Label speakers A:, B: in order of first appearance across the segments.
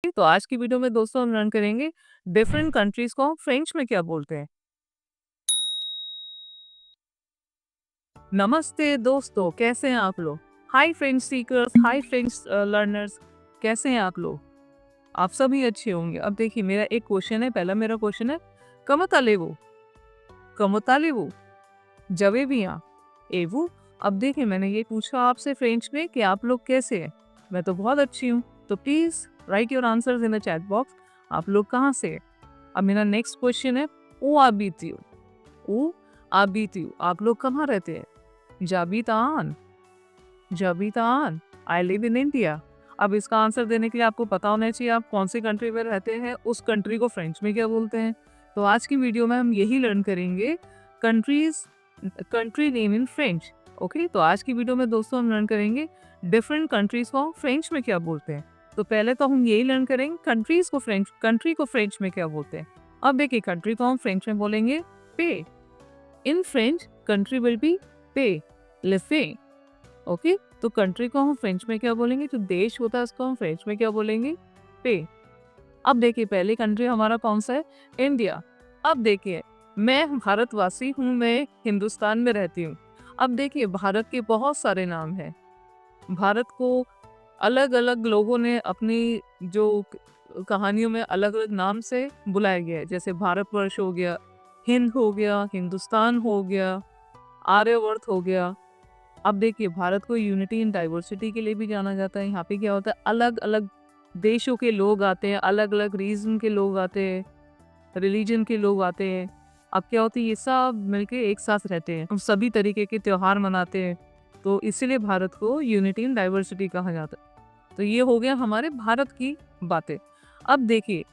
A: तो आज की वीडियो में दोस्तों हम लर्न करेंगे डिफरेंट कंट्रीज को हम फ्रेंच में क्या बोलते हैं। नमस्ते दोस्तों, कैसे हैं आप लोग। हाय फ्रेंच सीकर्स, हाय फ्रेंच लर्नर्स, कैसे हैं आप लोग। आप सभी अच्छे होंगे। अब देखिए मेरा एक क्वेश्चन है, पहला मेरा क्वेश्चन है कमतालेवो, कमतालेवो, जवे भी यहाँ एवू। अब देखिए मैंने ये पूछा आपसे फ्रेंच में कि आप लोग कैसे हैं। मैं तो बहुत अच्छी हूँ। तो please write your answers in the chat box. आप लोग कहाँ से हैं? अब मेरा नेक्स्ट क्वेश्चन है ओ आबीती ओ आबीती, आप लोग कहाँ रहते हैं। जाबीतान, जाबीतान, आई लिव इन इंडिया। अब इसका आंसर देने के लिए आपको पता होना चाहिए आप कौन सी कंट्री में रहते हैं, उस कंट्री को फ्रेंच में क्या बोलते हैं। तो आज की वीडियो में हम यही लर्न करेंगे, countries, country name in French. Okay, तो आज की वीडियो में दोस्तों हम लर्न करेंगे डिफरेंट कंट्रीज को फ्रेंच में क्या बोलते हैं। तो पहले तो हम यही लर्न करेंगे कंट्रीज को फ्रेंच, कंट्री को फ्रेंच में क्या बोलते हैं। अब देखिए कंट्री को हम फ्रेंच में बोलेंगे पे। In French country will be पे, लिफे। ओके, तो कंट्री को हम फ्रेंच में क्या बोलेंगे, जो देश होता है उसको हम फ्रेंच में क्या बोलेंगे, पे। अब देखिए पहली कंट्री हमारा कौन सा है, इंडिया। अब देखिए मैं भारतवासी हूँ, मैं हिंदुस्तान में रहती हूँ। अब देखिए भारत के बहुत सारे नाम हैं। भारत को अलग अलग लोगों ने अपनी जो कहानियों में अलग अलग नाम से बुलाया गया है। जैसे भारतवर्ष हो गया, हिंद हो गया, हिंदुस्तान हो गया, आर्यवर्त हो गया। अब देखिए भारत को यूनिटी इन डाइवर्सिटी के लिए भी जाना जाता है। यहाँ पे क्या होता है, अलग अलग देशों के लोग आते हैं, अलग अलग रीजन के लोग आते हैं, रिलीजन के लोग आते हैं। अब क्या होता है, ये सब मिलके एक साथ रहते हैं, हम सभी तरीके के त्योहार मनाते हैं। तो इसीलिए भारत को यूनिटी इन डाइवर्सिटी कहा जाता है। तो ये हो गया हमारे भारत की बातें। अब देखिए,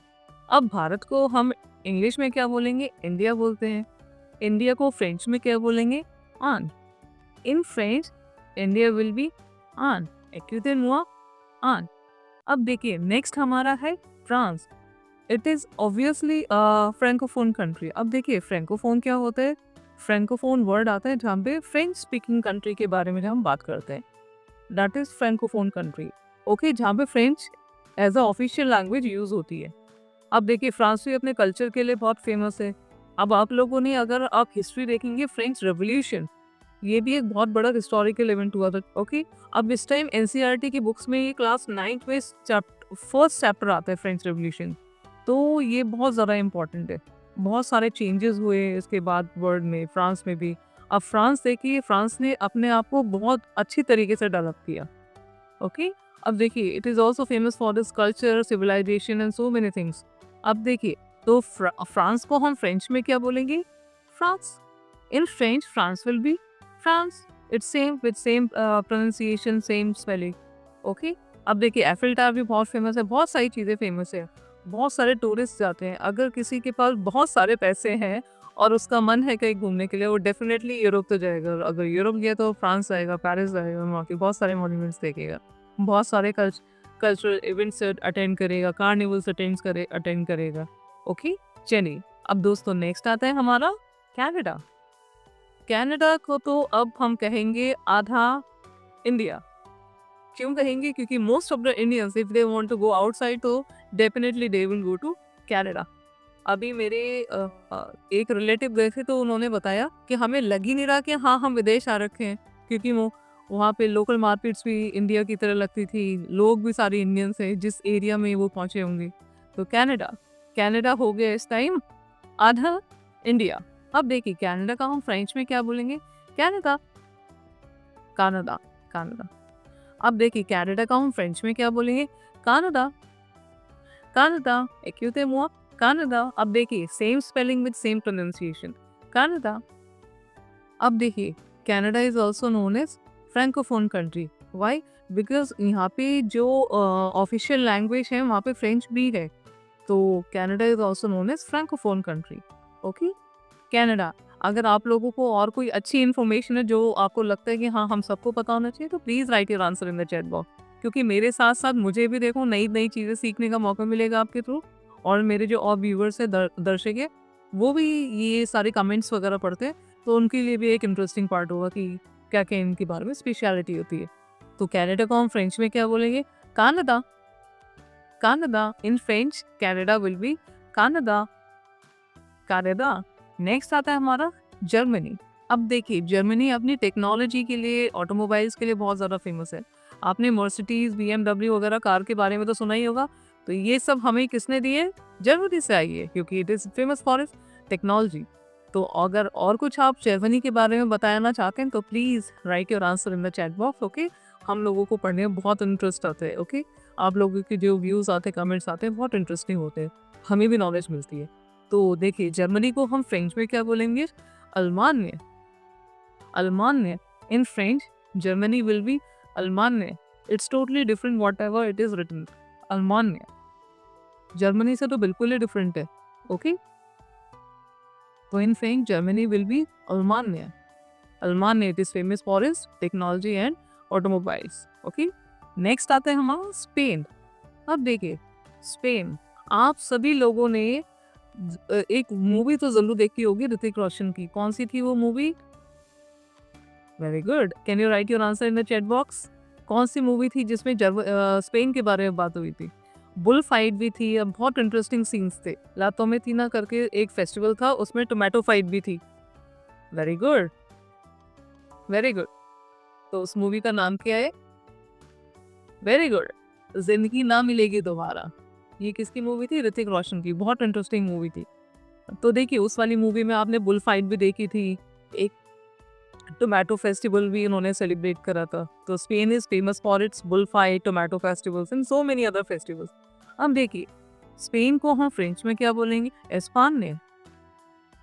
A: अब भारत को हम इंग्लिश में क्या बोलेंगे, इंडिया बोलते हैं। इंडिया को फ्रेंच में क्या बोलेंगे, आन। In French India will be आन, एक्यूटेनोआ आन। अब देखिए नेक्स्ट हमारा है France. It is obviously francophone country. अब देखिए फ्रेंकोफोन क्या होता है, फ्रेंकोफोन वर्ड आता है जहाँ पे फ्रेंच स्पीकिंग कंट्री के बारे में जब हम बात करते हैं, that is francophone country. Okay, जहाँ पे French as a official language use होती है। अब देखिए फ्रांस भी अपने कल्चर के लिए बहुत फेमस है। अब आप लोगों ने अगर आप हिस्ट्री देखेंगे, फ्रेंच रेवोल्यूशन ये भी एक बहुत बड़ा हिस्टोरिकल इवेंट हुआ था। ओके, अब इस टाइम एनसीईआरटी की बुक्स में ये क्लास 9th में फर्स्ट चैप्टर आता है फ्रेंच रेवोल्यूशन। तो ये बहुत ज़्यादा इम्पोर्टेंट है। बहुत सारे चेंजेस हुए इसके बाद वर्ल्ड में, फ्रांस में भी। अब फ्रांस देखिए, फ्रांस ने अपने आप को बहुत अच्छी तरीके से डेवलप किया। ओके, अब देखिए it is also famous for this culture, civilization and so many things. अब देखिए तो फ्रांस को हम फ्रेंच में क्या बोलेंगे, France. In French France will be France. It's same with same pronunciation, same spelling. Okay, अब देखिए एफिल टावर भी बहुत फेमस है, बहुत सारी चीज़ें फेमस है, बहुत सारे टूरिस्ट जाते हैं। अगर किसी के पास बहुत सारे पैसे हैं और उसका मन है कहीं घूमने के लिए, वो डेफिनेटली यूरोप तो जाएगा। अगर यूरोप गया तो फ्रांस जाएगा, पेरिस जाएगा, वहाँ के बहुत सारे मॉन्यूमेंट्स देखेगा, बहुत सारे कल्चरल इवेंट्स अटेंड करेगा, कार्निवल्स अटेंड करेगा। ओके, चलिए अब दोस्तों नेक्स्ट आता है हमारा कनाडा। कनाडा को तो अब हम कहेंगे आधा इंडिया। क्यों कहेंगे, क्योंकि most of the Indians if they want to go outside तो definitely they will go to Canada. अभी मेरे एक रिलेटिव गए थे तो उन्होंने बताया कि हमें लग ही नहीं रहा कि हाँ हम विदेश आ रखे हैं, क्योंकि वो वहाँ पे लोकल मार्केट्स भी इंडिया की तरह लगती थी, लोग भी सारे इंडियंस हैं जिस एरिया में वो पहुँचे होंगे। तो कनाडा, कनाडा हो गया इस टाइम आधा इंडिया। अब देखिए कनाडा का हम फ्रेंच में क्या बोलेंगे, कनाडा, कनाडा, कनाडा। अब देखिए कनाडा का हम फ्रेंच में क्या बोलेंगे, कनाडा, कनाडा, एक्यूटेमोआ, कनाडा। अब देखिए same spelling with same pronunciation, Canada. अब देखिए Canada is also known as francophone country. Why, because यहाँ पे जो ऑफिशियल लैंग्वेज है वहाँ पे फ्रेंच भी है। तो Canada is also known as francophone country. Okay, Canada. अगर आप लोगों को और कोई अच्छी इन्फॉर्मेशन है जो आपको लगता है कि हाँ हम सबको पता होना चाहिए, तो please write your answer in the chat box. क्योंकि मेरे साथ साथ मुझे भी देखो नई नई चीज़ें सीखने का मौका मिलेगा आपके थ्रू, और मेरे जो और व्यूवर्स है, दर्शक है, वो भी ये सारे कमेंट्स वगैरह पढ़ते हैं, तो उनके लिए भी एक इंटरेस्टिंग पार्ट होगा कि क्या क्या इनके बारे में स्पेशलिटी होती है। तो कनाडा को हम फ्रेंच में क्या बोलेंगे, Canada, Canada. In French, Canada will be Canada. Canada. Next आता है हमारा जर्मनी। अब देखिए जर्मनी अपनी टेक्नोलॉजी के लिए, ऑटोमोबाइल्स के लिए बहुत ज़्यादा फेमस है। आपने मर्सिडीज, BMW वगैरह कार के बारे में तो सुना ही होगा। तो ये सब हमें किसने दिए? जर्मनी से आई है, क्योंकि it is famous for its technology. तो अगर और कुछ आप जर्मनी के बारे में बताना चाहते हैं तो please write your answer in the chat box. Okay, हम लोगों को पढ़ने में बहुत इंटरेस्ट आता है। ओके, आप लोगों के जो व्यूज़ आते हैं, कमेंट्स आते हैं, बहुत इंटरेस्टिंग होते हैं, हमें भी नॉलेज मिलती है। तो देखिए जर्मनी को हम फ्रेंच में क्या बोलेंगे? अल्मान्य। अल्मान्य। In French Germany will be अल्मान्य। It's totally different whatever it is written. अल्मान्य जर्मनी से तो बिल्कुल ही डिफरेंट है। ओके, तो in French Germany will be अल्मान्य। अल्मान्य it is famous for its technology and automobiles. Okay, next आता है हमारा स्पेन। अब देखिए स्पेन, आप सभी लोगों ने एक मूवी तो जरूर देखी होगी ऋतिक रोशन की। कौन सी थी वो movie? Very good, can you right your answer in the chat box? कौन सी मूवी थी जिसमें स्पेन के बारे में बात हुई थी? बुल फाइट भी थी, अब बहुत इंटरेस्टिंग सीन्स थे। ला टोमेटिना करके एक फेस्टिवल था, उसमें टोमेटो फाइट भी थी। Very good, very good. तो उस मूवी का नाम क्या है? वेरी गुड, जिंदगी ना मिलेगी दोबारा। ये किसकी मूवी थी? ऋतिक रोशन की। बहुत इंटरेस्टिंग मूवी थी। तो देखिए उस वाली मूवी में आपने बुल फाइट भी देखी थी, एक टोमेटो फेस्टिवल भी उन्होंने सेलिब्रेट करा था। तो Spain is famous for its bull fight, tomato festivals and so many other festivals. अब देखिए स्पेन को हम फ्रेंच में क्या बोलेंगे? एस्पान्य।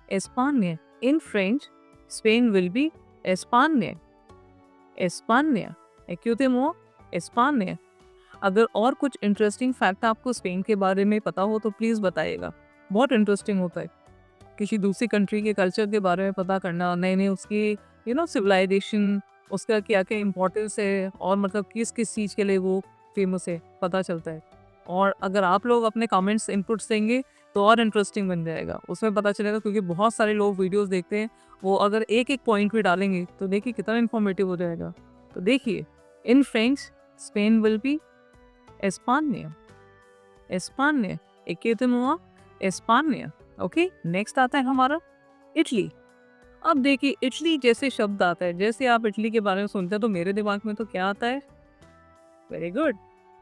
A: एस्पान्य। In French Spain will be एस्पान्य। एस्पान्य। एक्यूटेमो एस्पान्य। अगर और कुछ इंटरेस्टिंग फैक्ट आपको स्पेन के बारे में पता हो तो प्लीज़ बताइएगा, बहुत इंटरेस्टिंग होता है किसी दूसरी कंट्री के कल्चर के बारे में पता करना, नए नए उसकी सिविलाइजेशन, उसका क्या क्या इम्पोर्टेंस है, और मतलब किस किस चीज़ के लिए वो फेमस है, पता चलता है। और अगर आप लोग अपने कमेंट्स इनपुट्स देंगे तो और इंटरेस्टिंग बन जाएगा, उसमें पता चलेगा, क्योंकि बहुत सारे लोग वीडियोस देखते हैं, वो अगर एक एक पॉइंट भी डालेंगे तो देखिए कितना इन्फॉर्मेटिव हो जाएगा। तो देखिए in French Spain will be एस्पान्य। एस्पान्य। एक्यूटेमो एस्पान्य। ओके, नेक्स्ट आता है हमारा इटली। अब देखिए इटली जैसे शब्द आता है, जैसे आप इटली के बारे में सुनते हैं तो मेरे दिमाग में तो क्या आता है? वेरी गुड,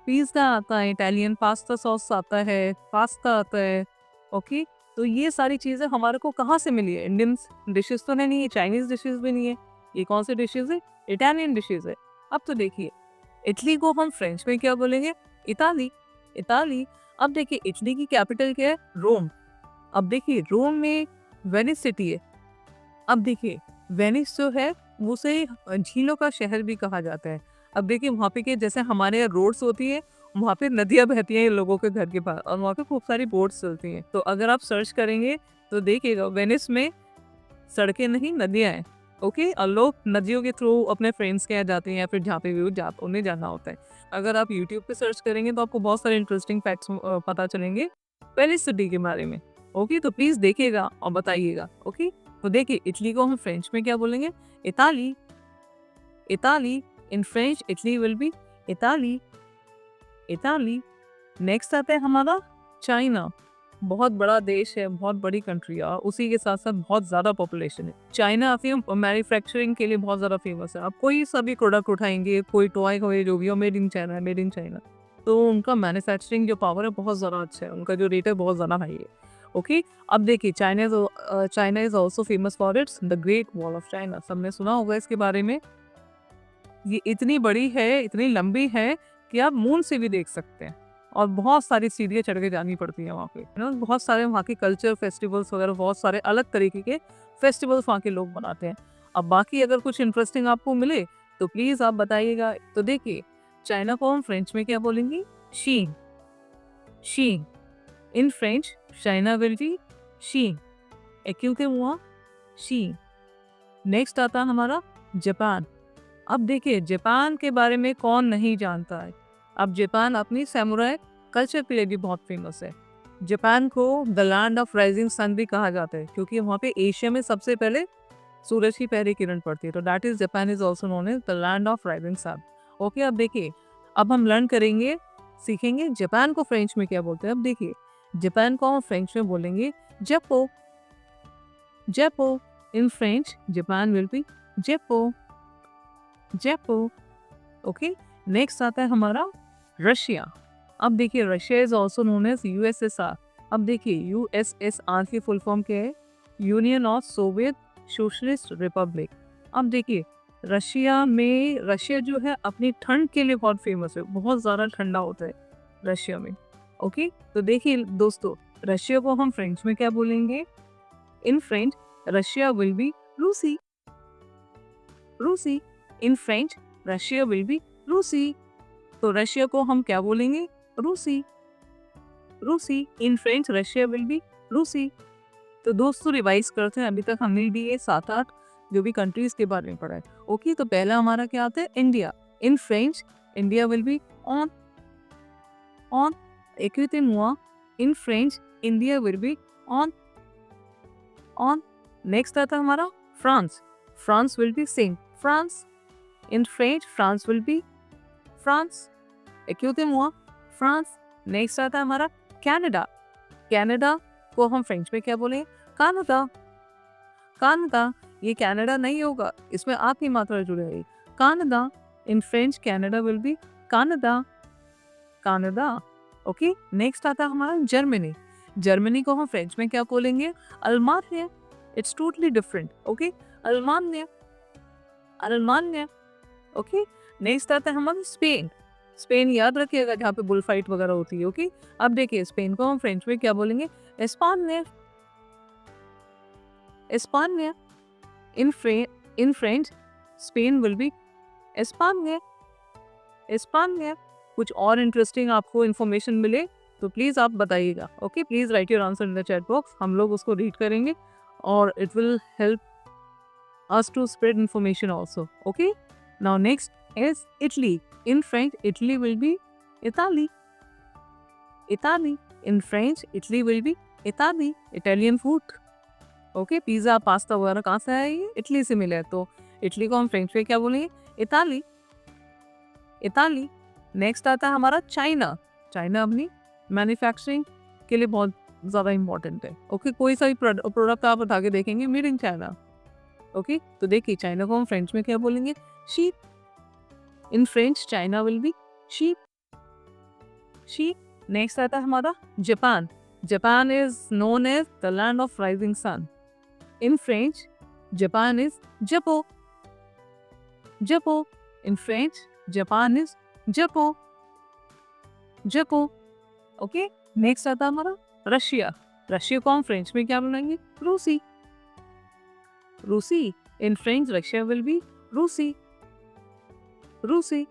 A: पिज़्ज़ा आता है, इटालियन पास्ता सॉस आता है, पास्ता आता है। ओके, तो ये सारी चीज़ें हमारे को कहाँ से मिली है? इंडियन डिशेस तो नहीं है, चाइनीज डिशेस भी नहीं है, ये कौन से डिशेज है? इटालियन डिशेज है। अब तो देखिए इटली को हम फ्रेंच में क्या बोलेंगे? इताली। इताली। अब देखिए इटली की कैपिटल क्या है? रोम। अब देखिए रोम में वेनिस सिटी है। अब देखिए वेनिस जो है उसे झीलों का शहर भी कहा जाता है। अब देखिए वहाँ पे के जैसे हमारे यहाँ रोड्स होती है, वहाँ पे नदियाँ बहती हैं लोगों के घर के पास, और वहाँ पे खूब सारी बोट्स चलती हैं। तो अगर आप सर्च करेंगे तो देखिएगा वेनिस में सड़कें नहीं, नदियाँ हैं। ओके, और लोग नदियों के थ्रू अपने फ्रेंड्स के यहाँ जाते हैं, या फिर जहाँ पे भी उन्हें जाना होता है। अगर आप यूट्यूब पे सर्च करेंगे तो आपको बहुत सारे इंटरेस्टिंग फैक्ट्स पता चलेंगे वेनिस सिटी के बारे में। ओके, तो प्लीज़ देखिएगा और बताइएगा। ओके, तो देखिए इटली को हम फ्रेंच में क्या बोलेंगे? इताली। इताली। In French Italy will be इताली। इताली। नेक्स्ट आता है हमारा चाइना। बहुत बड़ा देश है, बहुत बड़ी कंट्री है, और उसी के साथ साथ बहुत ज़्यादा पॉपुलेशन है। चाइना मैन्युफैक्चरिंग के लिए बहुत ज़्यादा फेमस है। आप कोई सा भी प्रोडक्ट उठाएंगे, कोई टॉय हो जो भी हो, मेड इन चाइना है, मेड इन चाइना। तो उनका मैन्युफैक्चरिंग जो पावर है बहुत ज़्यादा अच्छा है, उनका जो रेट है बहुत ज़्यादा हाई है। ओके, अब देखिए China is also famous for it's the great wall of China. सबने सुना होगा इसके बारे में। ये इतनी बड़ी है, इतनी लंबी है कि आप मून से भी देख सकते हैं, और बहुत सारी सीढ़ियाँ चढ़ के जानी पड़ती हैं वहाँ पे, बहुत सारे वहाँ के कल्चर फेस्टिवल्स वगैरह, बहुत सारे अलग तरीके के फेस्टिवल्स वहाँ के लोग मनाते हैं। अब बाकी अगर कुछ इंटरेस्टिंग आपको मिले तो प्लीज़ आप बताइएगा। तो देखिए चाइना को हम फ्रेंच में क्या बोलेंगे? She. She. In French China will B she. क्योंकि हुआ शी। नेक्स्ट आता हमारा जापान। अब देखिए जापान के बारे में कौन नहीं जानता है। अब जापान अपनी सैमुराई कल्चर के लिए भी बहुत फेमस है। जापान को the land of rising sun भी कहा जाता है, क्योंकि वहाँ पे एशिया में सबसे पहले सूरज की पहली किरण पड़ती है। तो that is Japan is also known as the land of rising sun. Okay, अब देखिए अब हम लर्न करेंगे सीखेंगे जापान को फ्रेंच में क्या बोलते हैं। अब देखिए जापान को हम फ्रेंच में बोलेंगे जेपो, जेपो। In French Japan will be जेपो, जेपो। ओके, नेक्स्ट आता है हमारा रशिया। अब देखिए Russia is also known as USSR. अब देखिए यूएसएसआर की फुल फॉर्म क्या है, union of soviet socialist republic. अब देखिए रशिया जो है अपनी ठंड के लिए बहुत फेमस है, बहुत ज़्यादा ठंडा होता है रशिया में। ओके, तो देखिए दोस्तों रशिया को हम फ्रेंच में क्या बोलेंगे। In French Russia will be रूसी, रूसी। In French Russia will be रूसी। तो रशिया को हम क्या बोलेंगे, रूसी, रूसी। In French Russia will be रूसी। तो दोस्तों रिवाइज करते हैं, अभी तक हमने भी ये 7-8 जो भी कंट्रीज के बारे में पढ़ा है। ओके, तो पहला हमारा क्या आता है, India. In French India will be on, on. écoutez moi, in French India will be on, on. Next आता है हमारा France, France will be same, France. In French France will be France, écoutez moi, France. Next आता है हमारा Canada, Canada को हम French में क्या बोलेंगे, कनाडा, कनाडा। ये कनाडा नहीं होगा, इसमें आपकी मात्रा जुड़ेगी, Canada. In French Canada will be Canada, Canada. Okay, next आता है हमारा जर्मनी, जर्मनी को हम फ्रेंच में क्या बोलेंगे, अल्मानिया। It's totally different. ओके, अल्मानिया, अल्मानिया। ओके, नेक्स्ट आता है हमारा स्पेन, स्पेन याद रखिएगा जहाँ पे बुल फाइट वगैरह होती है। ओके, अब देखिए स्पेन को हम फ्रेंच में क्या बोलेंगे, एस्पानिया, एस्पानिया। In French Spain will be एस्पानिया, एस्पानिया। कुछ और इंटरेस्टिंग आपको इन्फॉर्मेशन मिले तो प्लीज़ आप बताइएगा। Okay, please write your answer in the chat box, हम लोग उसको रीड करेंगे और it will help us to spread information also. Okay, now next is Italy. In French Italy will be इताली, इताली। In French Italy will be इताली, Italian food. Okay, pizza pasta वगैरह कहाँ से आया, ये इटली से मिला है, तो इटली को हम फ्रेंच में क्या बोलेंगे, इताली, इताली। नेक्स्ट आता है हमारा चाइना, चाइना अपनी मैन्युफैक्चरिंग के लिए बहुत ज़्यादा इम्पोर्टेंट है। ओके, कोई सा भी प्रोडक्ट आप उठा के देखेंगे मेड इन चाइना। ओके, तो देखिए चाइना को हम फ्रेंच में क्या बोलेंगे, शीप। In French China will be शीप, शीप। नेक्स्ट आता है हमारा Japan, Japan is known as the land of rising sun. In French Japan is जपो, जपो। इन फ्रेंच जापान इज जपो, जपो। ओके, नेक्स्ट आता है हमारा रशिया, रशिया को हम फ्रेंच में क्या बोलेंगे, रूसी, रूसी। In French Russia will be रूसी, रूसी।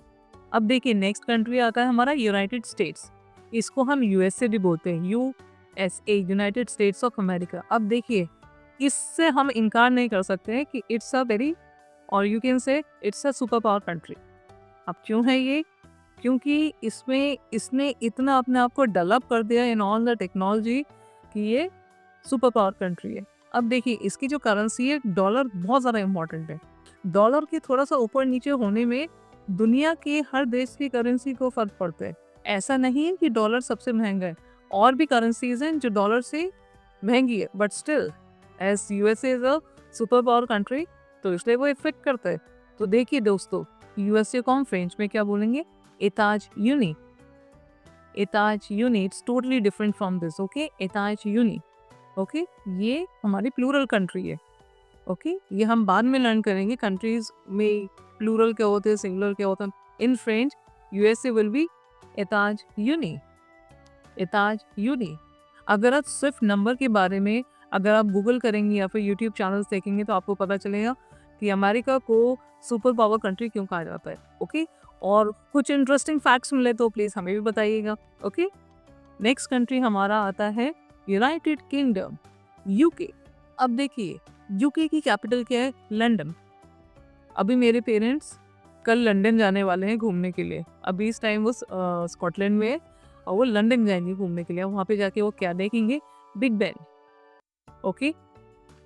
A: अब देखिए नेक्स्ट कंट्री आता है हमारा यूनाइटेड स्टेट्स, इसको हम यूएसए भी बोलते हैं, USA, United states of America. अब देखिए इससे हम इनकार नहीं कर सकते हैं कि इट्स अ वेरी, और you can say it's a super power country. अब क्यों है ये, क्योंकि इसने इतना अपने आप को डेवलप कर दिया इन ऑल द टेक्नोलॉजी कि ये सुपर पावर कंट्री है। अब देखिए इसकी जो करेंसी है डॉलर बहुत ज़्यादा इम्पोर्टेंट है, डॉलर के थोड़ा सा ऊपर नीचे होने में दुनिया के हर देश की करेंसी को फर्क पड़ता है। ऐसा नहीं है कि डॉलर सबसे महंगा है, और भी करेंसीज हैं जो डॉलर से महंगी है, but still as USA is a super power country तो इसलिए वो इफेक्ट करता है। तो देखिए दोस्तों यूएसए को हम फ्रेंच में क्या बोलेंगे, एताज यूनी, एताज यूनी। It's totally different from this. Okay, एताज यूनी। ओके, ये हमारी प्लूरल कंट्री है। ओके, ये हम बाद में लर्न करेंगे कंट्रीज में प्लूरल क्या होते हैं, सिंगुलर क्या होता है। In French USA will be एताज यूनी, एताज यूनी। अगर आप सिर्फ नंबर के बारे में अगर आप गूगल करेंगे या फिर यूट्यूब चैनल्स देखेंगे तो आपको पता चलेगा कि अमेरिका को सुपर पावर कंट्री क्यों कहा जाता है। ओके, और कुछ इंटरेस्टिंग फैक्ट्स मिले तो प्लीज़ हमें भी बताइएगा। ओके, नेक्स्ट कंट्री हमारा आता है यूनाइटेड किंगडम, यूके। अब देखिए यूके की कैपिटल क्या है, लंदन। अभी मेरे पेरेंट्स कल लंदन जाने वाले हैं घूमने के लिए, अभी इस टाइम वो स्कॉटलैंड में है और वो लंदन जाएंगे घूमने के लिए। वहाँ पे जाके वो क्या देखेंगे, बिग बेन। ओके,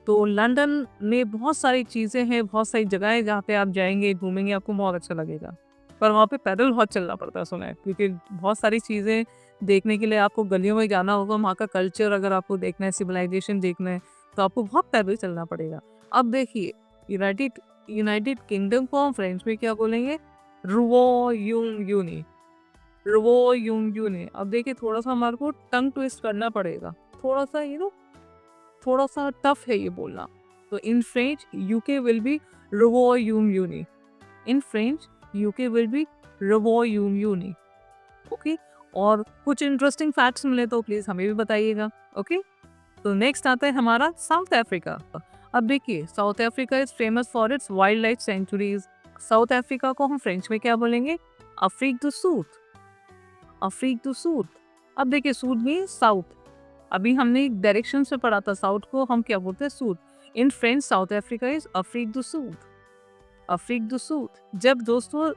A: तो लंदन में बहुत सारी चीज़ें हैं, बहुत सारी जगह है जहाँ पे आप जाएंगे घूमेंगे, आपको बहुत अच्छा लगेगा। पर वहाँ पे पैदल बहुत चलना पड़ता है सुना है, क्योंकि बहुत सारी चीज़ें देखने के लिए आपको गलियों में जाना होगा। वहाँ का कल्चर अगर आपको देखना है, सिविलाइजेशन देखना है, तो आपको बहुत पैदल चलना पड़ेगा। अब देखिए यूनाइटेड यूनाइटेड किंगडम को हम फ्रेंच में क्या बोलेंगे? रुवोयुंगयुनी, रुवोयुंगयुनी। अब देखिए थोड़ा सा हमारे को टंग ट्विस्ट करना पड़ेगा, थोड़ा सा थोड़ा सा टफ है ये बोलना। तो in French UK will be रुवोयुंगयुनी। In French UK will be रुवोयुंगयुनी। ओके, और कुछ इंटरेस्टिंग फैक्ट्स मिले तो प्लीज हमें भी बताइएगा। ओके, तो नेक्स्ट आता है हमारा साउथ अफ्रीका। अब देखिए south Africa is famous for it's wild life sanctuaries. South Africa को हम फ्रेंच में क्या बोलेंगे? अफ्रीक दु सूद, अफ्रीक दु सूद। अब देखिए सूद मीन साउथ। अभी हमने डायरेक्शन से पढ़ा था, साउथ को हम क्या बोलते हैं? सूद। In French South Africa is अफ्रीक दु सूद, अफ्रीक दु सूद। जब दोस्तों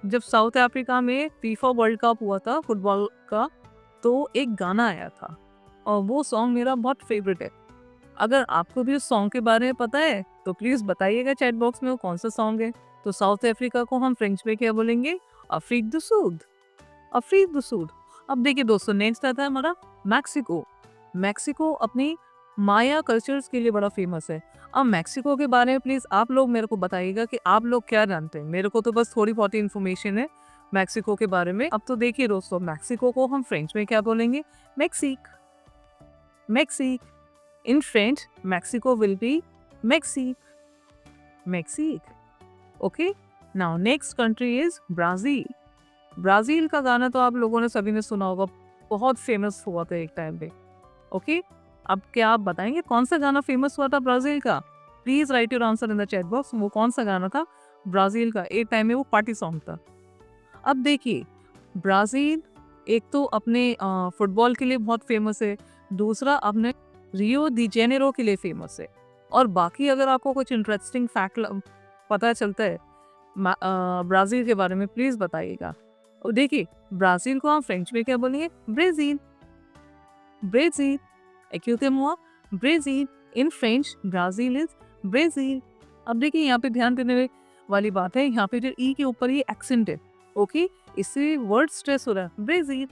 A: जब साउथ अफ्रीका में फीफा वर्ल्ड कप हुआ था फुटबॉल का, तो एक गाना आया था और वो सॉन्ग मेरा बहुत फेवरेट है। अगर आपको भी उस सॉन्ग के बारे में पता है तो प्लीज बताइएगा चैट बॉक्स में वो कौन सा सॉन्ग है। तो साउथ अफ्रीका को हम फ्रेंच में क्या बोलेंगे? अफ्रीक दु सूद, अफ्रीक दु सूद। अब देखिए दोस्तों नेक्स्ट आता है हमारा मैक्सिको। मैक्सिको अपनी माया कल्चर्स के लिए बड़ा फेमस है। अब मैक्सिको के बारे में प्लीज आप लोग मेरे को बताइएगा कि आप लोग क्या जानते हैं। मेरे को तो बस थोड़ी बहुत इन्फॉर्मेशन है मैक्सिको के बारे में। अब तो देखिए दोस्तों मैक्सिको को हम फ्रेंच में क्या बोलेंगे? Mexico, Mexico. In French Mexico will be Mexico, Mexico. Okay, now next country is Brazil. Brazil का गाना तो आप लोगों ने सभी ने सुना होगा, बहुत फेमस हुआ था एक टाइम पे। ओके, अब क्या आप बताएंगे कौन सा गाना फेमस हुआ था ब्राजील का? Please write your answer in the chat box. वो कौन सा गाना था ब्राजील का? एक टाइम में वो पार्टी सॉन्ग था। अब देखिए ब्राजील एक तो अपने फुटबॉल के लिए बहुत फेमस है, दूसरा अपने रियो दी जेनेरो के लिए फेमस है। और बाकी अगर आपको कुछ इंटरेस्टिंग फैक्ट पता चलता है ब्राजील के बारे में प्लीज बताइएगा। और देखिए ब्राजील को हम फ्रेंच में क्या बोलेंगे? ब्राजील, ब्राजील। एक्यूते मुआ ब्राजील। इन फ्रेंच ब्राजील इज ब्राजील। अब देखिए यहाँ पे ध्यान देने वाली बात है, यहाँ पे जो ई के ऊपर ये एक्सेंट है। ओके, इससे वर्ड स्ट्रेस हो रहा है, Brazil,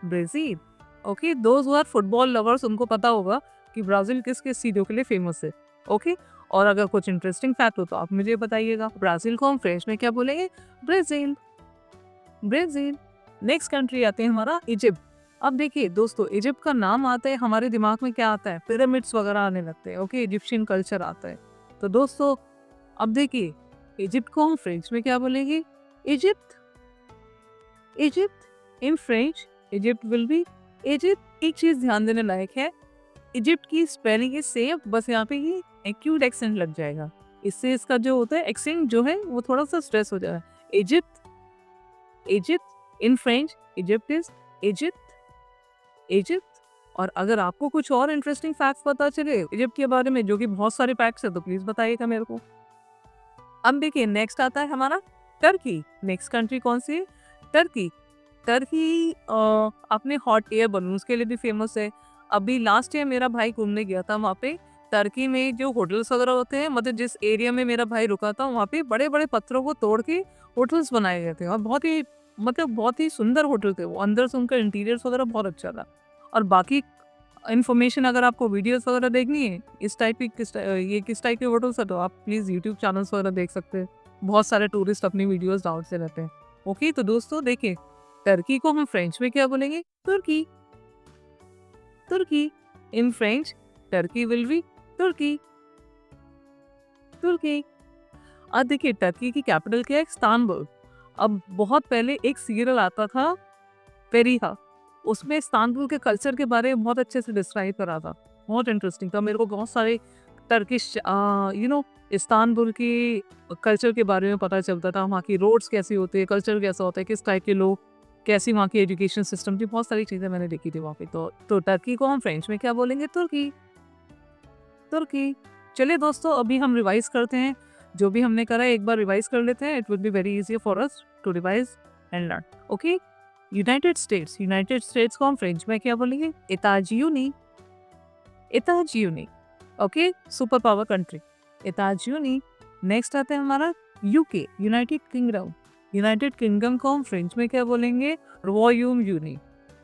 A: Brazil. Okay, those who are football lovers उनको पता होगा कि ब्राजील किस किस चीजों के लिए फेमस है। ओके, और अगर कुछ इंटरेस्टिंग फैक्ट हो तो आप मुझे बताइएगा। ब्राजील को हम फ्रेंच में क्या बोलेंगे? ब्राजील, ब्राजील। नेक्स्ट कंट्री आते हैं हमारा इजिप्ट। अब देखिए दोस्तों इजिप्ट का नाम आता है हमारे दिमाग में क्या आता है? पिरामिड्स वगैरह आने लगते हैं। ओके, इजिप्शियन कल्चर आता है। तो दोस्तों अब देखिए इजिप्ट को हम फ्रेंच में क्या बोलेंगे? इजिप्ट, Egypt. In French Egypt will be Egypt. एक चीज ध्यान देने लायक है, इजिप्ट की स्पेलिंग इज सेम, बस यहाँ पे ये एक्यूट एक्सेंट लग जाएगा। इससे इसका जो होता है एक्सेंट जो है वो थोड़ा सा स्ट्रेस हो जाएगा। Egypt, Egypt. In French Egypt is Egypt, Egypt. और अगर आपको कुछ और इंटरेस्टिंग फैक्ट्स पता चले इजिप्ट के बारे में, जो कि बहुत सारे फैक्ट्स है, तो प्लीज बताइएगा मेरे को। अब देखिए नेक्स्ट आता है हमारा टर्की। नेक्स्ट कंट्री कौन सी है? टर्की। टर्की अपने हॉट एयर बलून्स के लिए भी फेमस है। अभी लास्ट ईयर मेरा भाई घूमने गया था वहाँ पे। टर्की में जो होटल्स वगैरह होते हैं, मतलब जिस एरिया में मेरा भाई रुका था वहाँ पे बड़े बड़े पत्थरों को तोड़ के होटल्स बनाए गए थे और बहुत ही मतलब बहुत ही सुंदर होटल थे वो। अंदर से उनका इंटीरियर्स वगैरह बहुत अच्छा था। और बाकी इन्फॉर्मेशन अगर आपको वीडियोस वगैरह देखनी है इस टाइप की ये किस टाइप के होटल्स है, तो आप प्लीज़ यूट्यूब चैनल्स वगैरह देख सकते हैं। बहुत सारे टूरिस्ट अपनी वीडियोस डालते रहते हैं। ओके, तो दोस्तों देखिए टर्की को हम फ्रेंच में क्या बोलेंगे? तुर्की, तुर्की। In French Turkey will be तुर्की, तुर्की। अब देखिए टर्की की कैपिटल क्या है? इस्तांबुल। अब बहुत पहले एक सीरियल आता था फेरिहा, उसमें इस्तांबुल के कल्चर के बारे में बहुत अच्छे से डिस्क्राइब करा था, बहुत इंटरेस्टिंग था। मेरे को बहुत सारे टर्किश इस्तांबुल की कल्चर के बारे में पता चलता था। वहाँ की रोड्स कैसी होती है, कल्चर कैसा होता है, किस टाइप के लोग, कैसी वहाँ की एजुकेशन सिस्टम थी, बहुत सारी चीज़ें मैंने देखी थी वहाँ पे। तो टर्की को हम फ्रेंच में क्या बोलेंगे? तुर्की, तुर्की। चलिए दोस्तों अभी हम रिवाइज करते हैं, जो भी हमने करा है एक बार रिवाइज कर लेते हैं। It will be very easy for us to revise and learn. Okay, United States. United States को हम फ्रेंच में क्या बोलेंगे? एताज़-यूनी, एताज़-यूनी। ओके, सुपर पावर कंट्री, एताज़-यूनी। नेक्स्ट आता है हमारा UK, United Kingdom. United Kingdom को हम फ्रेंच में क्या बोलेंगे? रॉयम यूनी।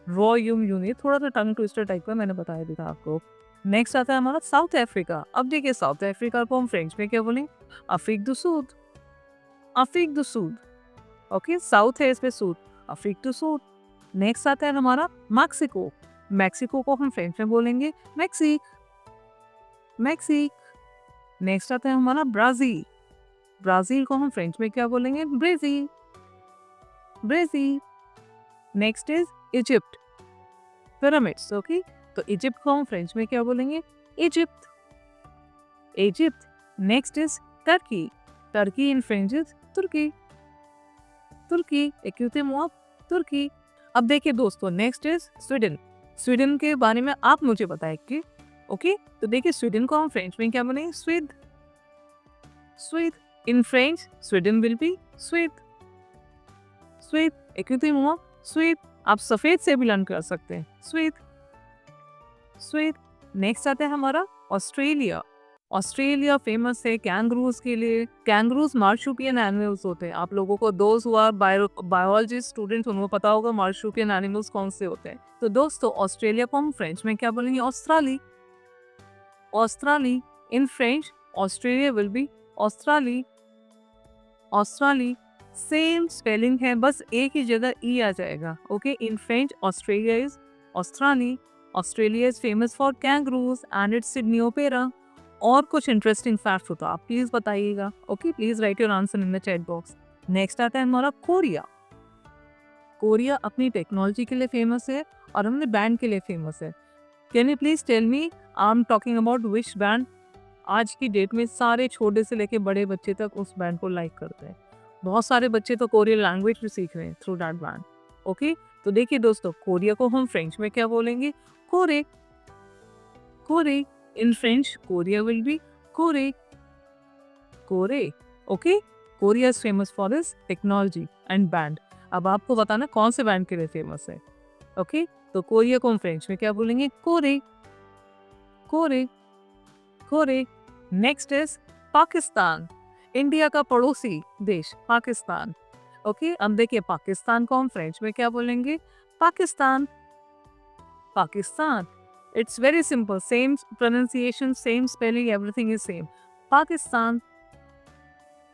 A: रॉयम यूनी थोड़ा सा टंग ट्विस्टर टाइप का मैंने बताया भी था आपको। नेक्स्ट आता है हमारा साउथ अफ्रीका। अब देखिए साउथ अफ्रीका को हम फ्रेंच में क्या बोलेंगे? अफ्रीक दु सूद। अफ्रीक दु सूद। ओके, साउथ है इसमें सूद, अफ्रीक दु सूद। नेक्स्ट आता है हमारा मैक्सिको। मैक्सिको को हम फ्रेंच में बोलेंगे मैक्सिक। मैक्सिक। नेक्स्ट आता है हमारा ब्राजील। ब्राजील को हम फ्रेंच में क्या बोलेंगे? ब्राजील। ब्राजील। Next is Egypt. Pyramids. Okay, तो इजिप्ट को हम फ्रेंच में क्या बोलेंगे? इजिप्ट। इजिप्ट। Next is Turkey. Turkey in French is तुर्की। तुर्की। तुर्की। अब देखिए दोस्तों, नेक्स्ट इज स्वीडन। स्वीडन के बारे में आप मुझे बताएं कि ओके, तो देखिए स्वीडन को हम फ्रेंच में क्या बोलेंगे? स्वीड। स्वीड। In French Sweden will be स्वीड। स्वीड। स्वीड। आप सफेद से भी लर्न कर सकते हैं, स्वीड। स्वीड। नेक्स्ट आता है हमारा ऑस्ट्रेलिया। ऑस्ट्रेलिया फेमस है कैंगरूज के लिए। कैंगरूज मार्शुपियन एनिमल्स होते हैं। आप लोगों को दोस्त हुआ बायोलॉजी स्टूडेंट उनको पता होगा मार्शुपियन एनिमल्स कौन से होते हैं। तो दोस्तों ऑस्ट्रेलिया को हम फ्रेंच में क्या बोलेंगे? ऑस्ट्राली। ऑस्ट्राली। In French Australia will be ऑस्ट्राली। ऑस्ट्राली। सेम स्पेलिंग है, बस एक ही जगह ई आ जाएगा। Okay, in French Australia is ऑस्ट्राली। Australia is famous for kangaroos and its Sydney opera. और कुछ इंटरेस्टिंग फैक्ट्स हो तो आप प्लीज बताइएगा। Okay, please write your answer in the chat box. Next आता है हमारा कोरिया। कोरिया अपनी टेक्नोलॉजी के लिए फेमस है और अपने बैंड के लिए फेमस है। Can you please tell me I am talking about which band? आज की डेट में सारे छोटे से लेके बड़े बच्चे तक उस बैंड को लाइक करते हैं। बहुत सारे बच्चे तो कोरियन लैंग्वेज भी सीख रहे हैं थ्रू दैट बैंड। ओके, तो देखिए दोस्तों, कोरिया को हम फ्रेंच में क्या बोलेंगे? कोरे। कोरे। In French Korea will be कोरे। कोरे। Okay, Korea is famous for is technology and band. अब आपको बताना कौन से बैंड के लिए फेमस है। ओके, तो कोरिया को हम फ्रेंच में क्या बोलेंगे? कोरे। कोरे। कोरे। Next is Pakistan. इंडिया का पड़ोसी देश पाकिस्तान। ओके, अब देखिए पाकिस्तान को हम फ्रेंच में क्या बोलेंगे? Pakistan. Pakistan. It's very simple, same pronunciation, same spelling, everything is same. Pakistan.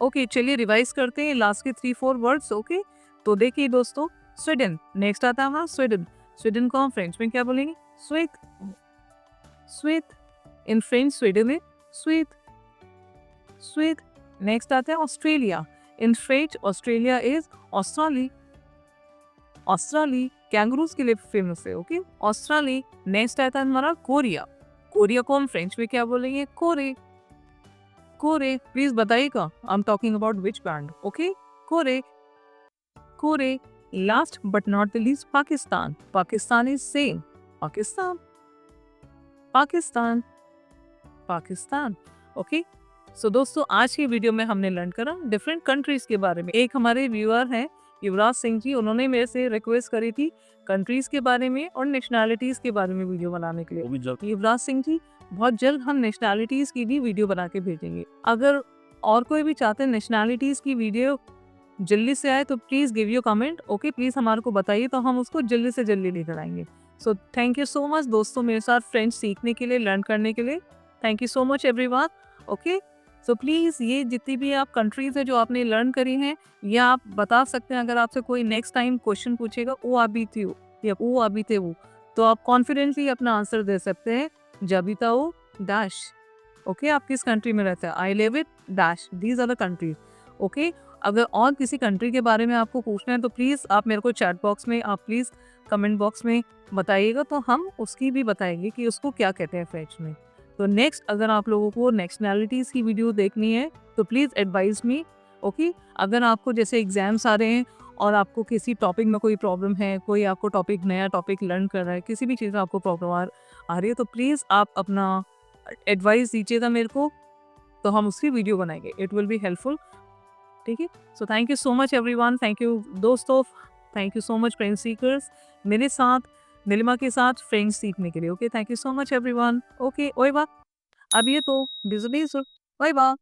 A: Okay, चलिए रिवाइज करते हैं लास्ट के 3-4 वर्ड्स। ओके, तो देखिए दोस्तों, स्वीडन। नेक्स्ट आता है हमारा स्वीडन। स्वीडन को हम फ्रेंच में क्या बोलेंगे? स्वीट। स्वीट। इन फ्रेंच स्वीडन है स्वीट। स्वीट। नेक्स्ट आता है Australia. In French Australia is ऑस्ट्राली। ऑस्ट्राली। कैंगरूज के लिए फेमस है। ओके, ऑस्ट्राली। नेक्स्ट आता है हमारा कोरिया। कोरिया को हम फ्रेंच में क्या बोलेंगे? कोरे। कोरे। प्लीज बताइएगा I am talking about which band. Okay, कोरे। कोरे। Last but not the least Pakistan. Pakistan is same. Pakistan. Pakistan. Pakistan. Okay, so दोस्तों आज की वीडियो में हमने लर्न करा डिफरेंट कंट्रीज के बारे में। एक हमारे व्यूअर हैं युवराज सिंह जी, उन्होंने मेरे से रिक्वेस्ट करी थी कंट्रीज के बारे में और नेशनैलिटीज के बारे में वीडियो बनाने के लिए। युवराज सिंह जी, बहुत जल्द हम नेशनैलिटीज की भी वीडियो बना के भेजेंगे। अगर और कोई भी चाहते हैं नेशनैलिटीज की वीडियो जल्दी से आए तो please give you comment. Okay, please हमारे को बताइए तो हम उसको जल्दी से जल्दी लेकर आएंगे। सो थैंक यू सो मच दोस्तों मेरे साथ फ्रेंच सीखने के लिए, लर्न करने के लिए। Thank you so much everyone. Okay, so please ये जितनी भी आप कंट्रीज़ है जो आपने लर्न करी हैं, या आप बता सकते हैं अगर आपसे कोई नेक्स्ट टाइम क्वेश्चन पूछेगा ओ अबिते हो या ओ अबिते हो, तो आप कॉन्फिडेंटली अपना आंसर दे सकते हैं जबिता ओ डैश। ओके, आप किस कंट्री में रहते हैं? I live it dash, these are the countries. Okay, अगर और किसी कंट्री के बारे में आपको पूछना है तो प्लीज़ आप मेरे को चैट बॉक्स में, आप प्लीज़ कमेंट बॉक्स में बताइएगा, तो हम उसकी भी बताएंगे कि उसको क्या कहते हैं फ्रेंच में। तो नेक्स्ट अगर आप लोगों को नेशनैलिटीज़ की वीडियो देखनी है तो प्लीज़ एडवाइज मी। ओके, अगर आपको जैसे एग्जाम्स आ रहे हैं और आपको किसी टॉपिक में कोई प्रॉब्लम है, कोई आपको टॉपिक नया टॉपिक लर्न कर रहा है, किसी भी चीज़ में आपको प्रॉब्लम आ रही है, तो प्लीज़ आप अपना एडवाइस दीजिएगा मेरे को, तो हम उसकी वीडियो बनाएंगे। It will be helpful. ठीक है, so thank you so much everyone. Thank you दोस्तों, thank you so much French seekers, मेरे साथ नीलिमा के साथ फ्रेंच सीखने के लिए। Okay, thank you so much everyone. Okay, ओए बा, अब ये तो बिजली, ओए बा।